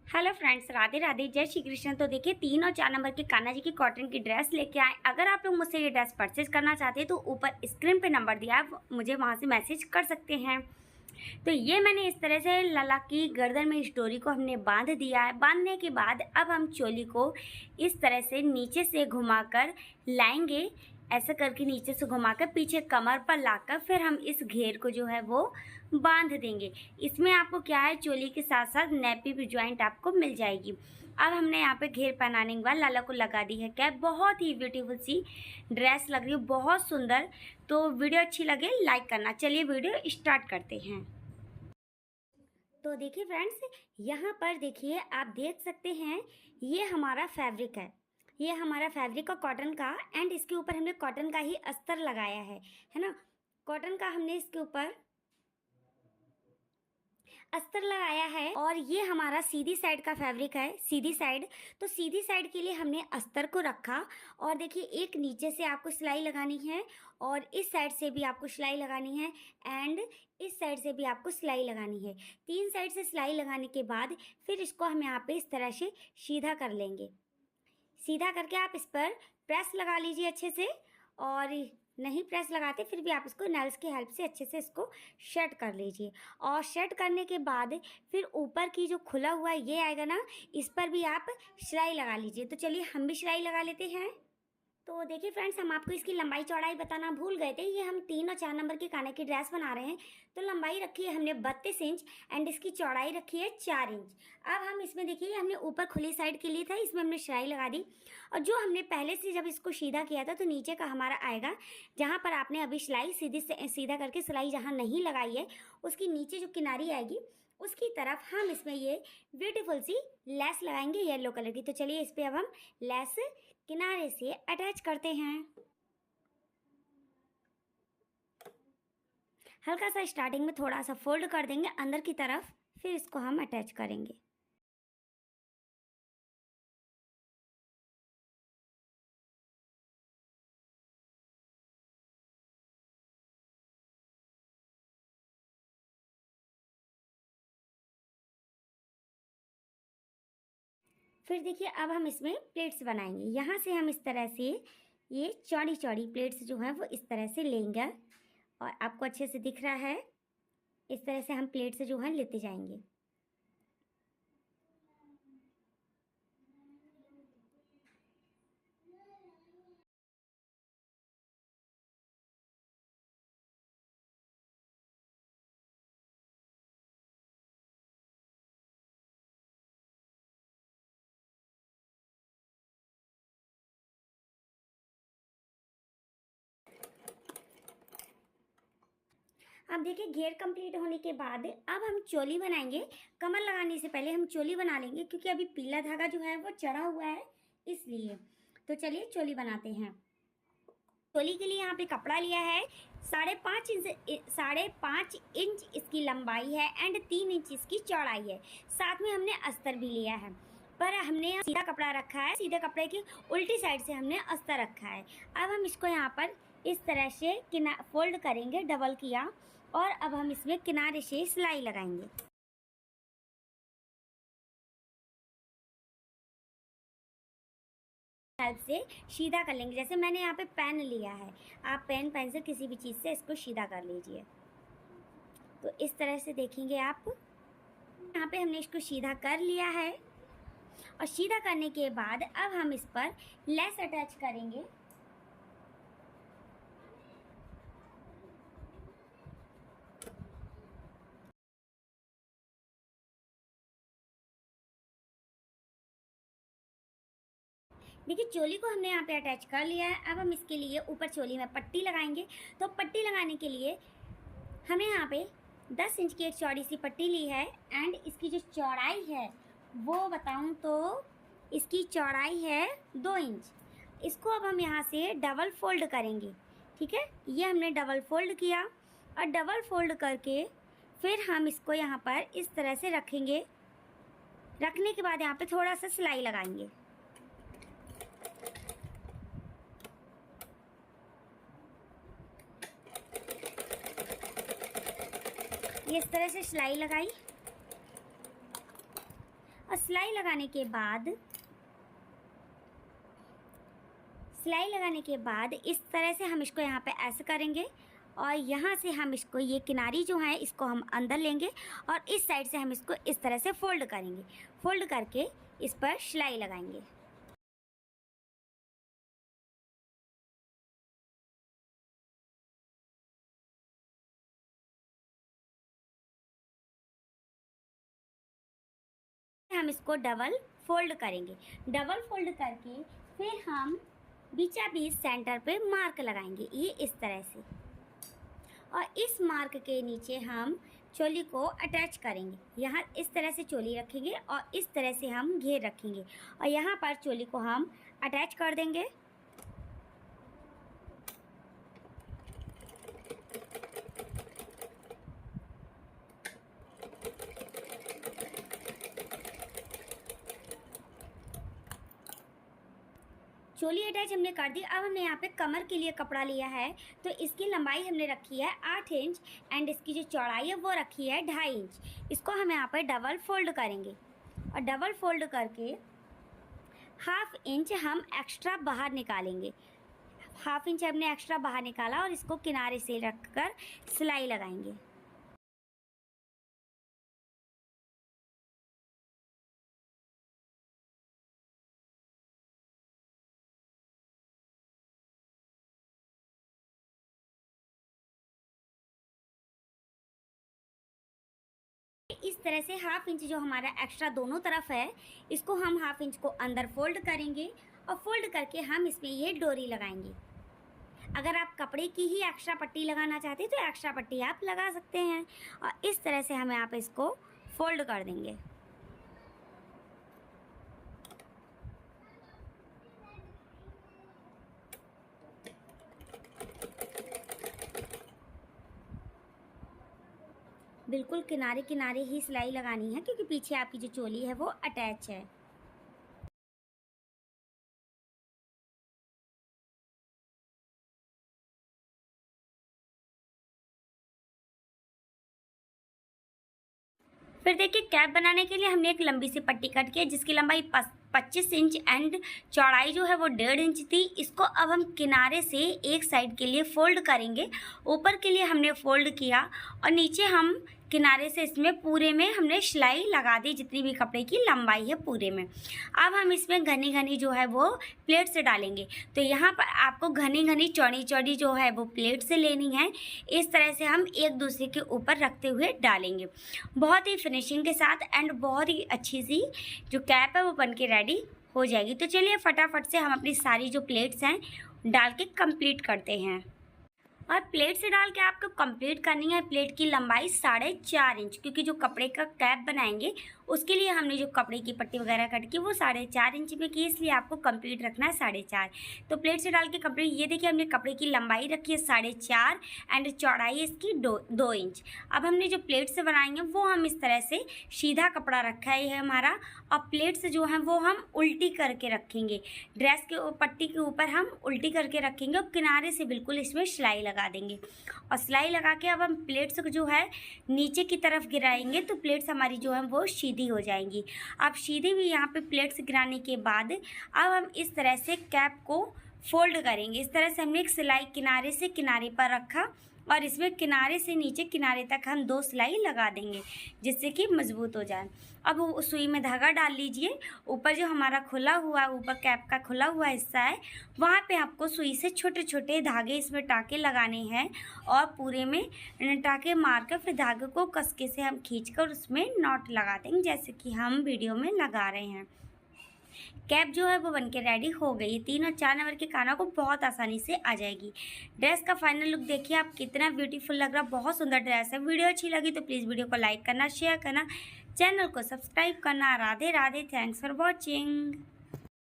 Hello friends, Radhe Radhe, जय श्री कृष्ण। तो देखिए 3 और 4 नंबर की कान्हा जी की कॉटन की ड्रेस लेके आए। अगर आप लोग मुझसे ये ड्रेस परचेज करना चाहते हैं तो ऊपर स्क्रीन पे नंबर दिया है, आप मुझे वहाँ से मैसेज कर सकते हैं। तो ये मैंने इस तरह से लला की गर्दन में इस डोरी को हमने बांध दिया है। बांधने के बाद अब हम चोली को इस तरह से नीचे से घुमाकर लाएंगे, ऐसा करके नीचे से घुमाकर पीछे कमर पर लाकर फिर हम इस घेर को जो है वो बांध देंगे। इसमें आपको क्या है, चोली के साथ साथ नेपी भी ज्वाइंट आपको मिल जाएगी। अब हमने यहाँ पे घेर पहनाने के बाद लाला को लगा दी है कैप। बहुत ही ब्यूटीफुल सी ड्रेस लग रही है, बहुत सुंदर। तो वीडियो अच्छी लगे लाइक करना। चलिए वीडियो स्टार्ट करते हैं। तो देखिए फ्रेंड्स, यहाँ पर देखिए आप देख सकते हैं ये हमारा फैब्रिक ये हमारा फैब्रिक है कॉटन का। एंड इसके ऊपर हमने कॉटन का ही अस्तर लगाया है ना। कॉटन का हमने इसके ऊपर अस्तर लगाया है। और ये हमारा सीधी साइड का फैब्रिक है, सीधी साइड। तो सीधी साइड के लिए हमने अस्तर को रखा। और देखिए एक नीचे से आपको सिलाई लगानी है और इस साइड से भी आपको सिलाई लगानी है एंड इस साइड से भी आपको सिलाई लगानी है। 3 साइड से सिलाई लगाने के बाद फिर इसको हम यहाँ पे इस तरह से सीधा कर लेंगे। सीधा करके आप इस पर प्रेस लगा लीजिए अच्छे से। और नहीं प्रेस लगाते फिर भी आप इसको नेल्स की हेल्प से अच्छे से इसको सेट कर लीजिए। और सेट करने के बाद फिर ऊपर की जो खुला हुआ ये आएगा ना, इस पर भी आप सिलाई लगा लीजिए। तो चलिए हम भी सिलाई लगा लेते हैं। तो देखिए फ्रेंड्स, हम आपको इसकी लंबाई चौड़ाई बताना भूल गए थे। ये हम 3 और 4 नंबर की कान्हा की ड्रेस बना रहे हैं। तो लंबाई रखी है हमने 32 इंच एंड इसकी चौड़ाई रखी है 4 इंच। अब हम इसमें देखिए हमने ऊपर खुली साइड के लिए था, इसमें हमने सिलाई लगा दी। और जो हमने पहले से जब इसको सीधा किया था तो नीचे का हमारा आएगा, जहाँ पर आपने अभी सिलाई सीधा करके सिलाई जहाँ नहीं लगाई है उसकी नीचे जो किनारी आएगी उसकी तरफ हम इसमें ये ब्यूटीफुल सी लेस लगाएंगे येलो कलर की। तो चलिए इस पर अब हम लेस किनारे से अटैच करते हैं। हल्का सा स्टार्टिंग में थोड़ा सा फोल्ड कर देंगे अंदर की तरफ, फिर इसको हम अटैच करेंगे। फिर देखिए अब हम इसमें प्लेट्स बनाएंगे। यहाँ से हम इस तरह से ये चौड़ी चौड़ी प्लेट्स जो है वो इस तरह से लेंगे। और आपको अच्छे से दिख रहा है, इस तरह से हम प्लेट्स जो है लेते जाएंगे। अब देखिए घेर कंप्लीट होने के बाद अब हम चोली बनाएंगे। कमर लगाने से पहले हम चोली बना लेंगे क्योंकि अभी पीला धागा जो है वो चढ़ा हुआ है इसलिए। तो चलिए चोली बनाते हैं। चोली के लिए यहाँ पे कपड़ा लिया है 5.5 इंच इसकी लंबाई है एंड 3 इंच इसकी चौड़ाई है। साथ में हमने अस्तर भी लिया है, पर हमने सीधा कपड़ा रखा है, सीधे कपड़े की उल्टी साइड से हमने अस्तर रखा है। अब हम इसको यहाँ पर इस तरह से फोल्ड करेंगे, डबल किया। और अब हम इसमें किनारे से सिलाई लगाएंगे। हेल्प से सीधा कर लेंगे। जैसे मैंने यहाँ पे पेन लिया है, आप पेन से किसी भी चीज़ से इसको सीधा कर लीजिए। तो इस तरह से देखेंगे आप, यहाँ पे हमने इसको सीधा कर लिया है। और सीधा करने के बाद अब हम इस पर लेस अटैच करेंगे। देखिए चोली को हमने यहाँ पे अटैच कर लिया है। अब हम इसके लिए ऊपर चोली में पट्टी लगाएंगे। तो पट्टी लगाने के लिए हमने यहाँ पे 10 इंच की एक चौड़ी सी पट्टी ली है एंड इसकी जो चौड़ाई है वो बताऊँ तो इसकी चौड़ाई है 2 इंच। इसको अब हम यहाँ से डबल फोल्ड करेंगे। ठीक है, ये हमने डबल फोल्ड किया और डबल फोल्ड करके फिर हम इसको यहाँ पर इस तरह से रखेंगे। रखने के बाद यहाँ पे थोड़ा सा सिलाई लगाएंगे। ये इस तरह से सिलाई लगाई। और सिलाई लगाने के बाद इस तरह से हम इसको यहाँ पे ऐसे करेंगे और यहाँ से हम इसको ये किनारी जो है इसको हम अंदर लेंगे और इस साइड से हम इसको इस तरह से फोल्ड करेंगे। फोल्ड करके इस पर सिलाई लगाएंगे। हम इसको डबल फोल्ड करेंगे। डबल फोल्ड करके फिर हम बीचा बीच सेंटर पे मार्क लगाएंगे, ये इस तरह से। और इस मार्क के नीचे हम चोली को अटैच करेंगे। यहाँ इस तरह से चोली रखेंगे और इस तरह से हम घेर रखेंगे और यहाँ पर चोली को हम अटैच कर देंगे। चोली अटैच हमने कर दी। अब हमने यहाँ पे कमर के लिए कपड़ा लिया है, तो इसकी लंबाई हमने रखी है 8 इंच एंड इसकी जो चौड़ाई है वो रखी है 2.5 इंच। इसको हम यहाँ पर डबल फोल्ड करेंगे और डबल फोल्ड करके 1/2 इंच हम एक्स्ट्रा बाहर निकालेंगे। 1/2 इंच हमने एक्स्ट्रा बाहर निकाला और इसको किनारे से रखकर सिलाई लगाएंगे। इस तरह से 1/2 इंच जो हमारा एक्स्ट्रा दोनों तरफ है इसको हम 1/2 इंच को अंदर फोल्ड करेंगे और फोल्ड करके हम इसमें ये डोरी लगाएंगे। अगर आप कपड़े की ही एक्स्ट्रा पट्टी लगाना चाहते हैं तो एक्स्ट्रा पट्टी आप लगा सकते हैं और इस तरह से हम यहाँ पे इसको फोल्ड कर देंगे। बिल्कुल किनारे किनारे ही सिलाई लगानी है क्योंकि पीछे आपकी जो चोली है वो अटैच है। फिर देखिए कैप बनाने के लिए हमने एक लंबी सी पट्टी कट की है जिसकी लंबाई 25 इंच एंड चौड़ाई जो है वो 1.5 इंच थी। इसको अब हम किनारे से एक साइड के लिए फोल्ड करेंगे। ऊपर के लिए हमने फोल्ड किया और नीचे हम किनारे से इसमें पूरे में हमने सिलाई लगा दी जितनी भी कपड़े की लंबाई है पूरे में। अब हम इसमें घनी घनी जो है वो प्लेट से डालेंगे। तो यहाँ पर आपको घनी घनी चौड़ी चौड़ी जो है वो प्लेट से लेनी है। इस तरह से हम एक दूसरे के ऊपर रखते हुए डालेंगे बहुत ही फिनिशिंग के साथ एंड बहुत ही अच्छी सी जो कैप है वो बन के रेडी हो जाएगी। तो चलिए फटाफट से हम अपनी सारी जो प्लेट्स हैं डाल के कंप्लीट करते हैं। और प्लेट से डाल के आपको कंप्लीट करनी है प्लेट की लंबाई 4.5 इंच, क्योंकि जो कपड़े का कैप बनाएंगे उसके लिए हमने जो कपड़े की पट्टी वगैरह कट की वो 4.5 इंच में की, इसलिए आपको कंप्लीट रखना है 4.5। तो प्लेट से डाल के कंप्लीट, ये देखिए हमने कपड़े की लंबाई रखी है 4.5 एंड चौड़ाई इसकी 2 इंच। अब हमने जो प्लेट से बनाएंगे वो हम इस तरह से सीधा कपड़ा रखा है हमारा, और प्लेट से जो है वो हम उल्टी करके रखेंगे। ड्रेस के पट्टी के ऊपर हम उल्टी करके रखेंगे और किनारे से बिल्कुल इसमें सिलाई लगा देंगे। और सिलाई लगा के अब हम प्लेट्स को जो है नीचे की तरफ गिराएंगे तो प्लेट्स हमारी जो है वो सीधी हो जाएंगी। अब सीधी भी यहाँ पे प्लेट्स गिराने के बाद अब हम इस तरह से कैप को फोल्ड करेंगे। इस तरह से हमने एक सिलाई किनारे से किनारे पर रखा और इसमें किनारे से नीचे किनारे तक हम 2 सिलाई लगा देंगे जिससे कि मजबूत हो जाए। अब सुई में धागा डाल लीजिए। ऊपर जो हमारा खुला हुआ, ऊपर कैप का खुला हुआ हिस्सा है वहाँ पे आपको सुई से छोटे छोटे धागे इसमें टाके लगाने हैं और पूरे में टाके मारकर फिर धागे को कसके से हम खींचकर उसमें नॉट लगा देंगे जैसे कि हम वीडियो में लगा रहे हैं। कैप जो है वो बनके रेडी हो गई। 3 और 4 नंबर के कानों को बहुत आसानी से आ जाएगी। ड्रेस का फाइनल लुक देखिए आप, कितना ब्यूटीफुल लग रहा है, बहुत सुंदर ड्रेस है। वीडियो अच्छी लगी तो प्लीज़ वीडियो को लाइक करना, शेयर करना, चैनल को सब्सक्राइब करना। Radhe Radhe, thanks for watching.